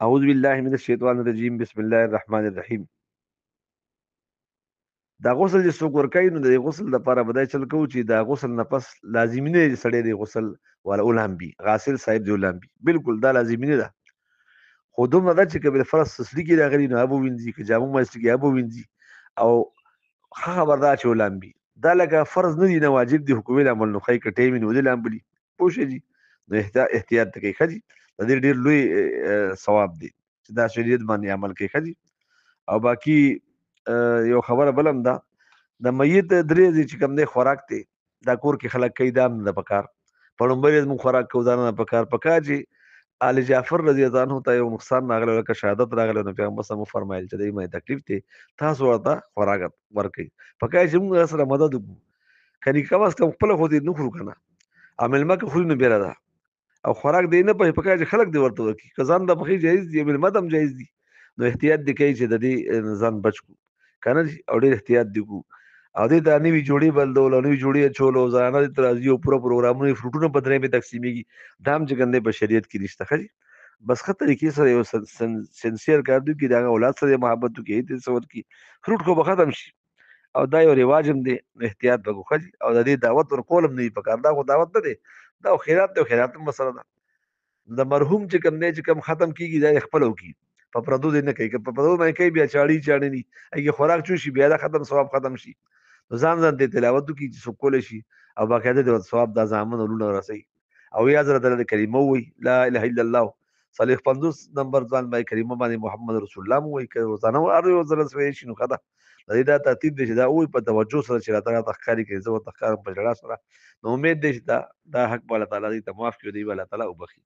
اعوذ بالله من الشیطان الرجیم. بسم الله الرحمن الرحیم. دا غسل چې څوک ورکوي نو د غسل لپاره به دا چل کوو چې دا غسل نه پس لازمي نه دی چې سړی د غسل والا ولامبي، غاسل صاحب دی ولامبي، بالکل دا لازمي نه ده. خو دومره ده چې که بالفرض سسلي کې راغلي نو ابو وینځي، که جامو ماسټي کې ابو وینځي، او ښه خبر دا چې ولامبي دا لکه فرض نه دی، نه واجب دی. حکومي العمل نو ښایي که ټیم وي نو ودې لامبلي. پوه شوې جي؟ نو احتیاط ته کوي ښه جي. د دې ډېر لوی ثواب دی چې دا شریعت باندې عمل کوي ښه جي. او باقي یو خبره بل هم ده، د میت درې ځای چې کوم دی خوراک دی دا کور کې خلک کوي، دا هم نه ده پکار. په لومړی ورځ موږ خوراک کوو، دا نه ده پکار چې آل جعفر رضی الله عنه ته یو نقصان راغلی، لکه شهادت راغلی، نو پیغمبر صلی الله علیه وسلم وفرمایل چې دوی باندې تکلیف دی، تاسو ورته خوراک ورکړئ. پکار چې موږ سره مدد وکړو. کني کم از کم خپله خو دې نه خورو که نه، او مېلمه که خوري نو بېله ده، او خوراک دی نه پخې، پکار چې خلک دې ورته ورکړي. که ځان د پخې جایز دي، مېلمه ته هم جایز دي. نو احتیاط دې کوي چې د دې ځان بچ کړو که نه، او ډېر احتیاط دې کړو. او دې ته نوي جوړې بلدول او نوي جوړې اچول او زنانه دې ته راځي او پوره پروګرامونه فروټونه په درې مې تقسیمېږي، دا هم چې کوم دی په شریعت کې نشته ښه جي. بس ښه طریقې سره یو سنسیر کار دوی کړي، د هغه اولاد سره یې محبت وکړي، هېڅ څه ورکړي، فروټ خو به ختم شي. او دا یو رواج هم دی، نو احتیاط به کوو ښه جي. او د دې دعوت ورکول هم نه وي پکار، دا خو دعوت نه دی، دا خو خیرات دی، او خیرات هم مسله ده. د مرحوم چې کوم دی چې کوم ختم کېږي دا یې خپله وکړي، په پردو دې نه کوي. که په پردو باندې کوي بیا چاړي چاړي ني هغې خوراک چوشي، بیا دا ختم ثواب ختم شي. نو ځان ته تلاوت وکړي چې څوک کولی شي، او باقاعده دې ورته ثواب دا زامن ورونه رسوي. او یا حضرت الله کریمه ووایي لا اله الا الله، صالح 50 نمبر ځان باندې کریمه باندې محمد رسول الله مو وایي، که روزانه هر یو ځله ویلی شي نو ښه ده. د دې دا ترتیب دی چې دا ووایي په توجه سره چې راته ښکاري کوي، زه ورته ښکارم په ژړا سره. نو امید دی چې دا حق به الله تعالی دې ته معاف کړي، دوی به الله تعالی وبخي.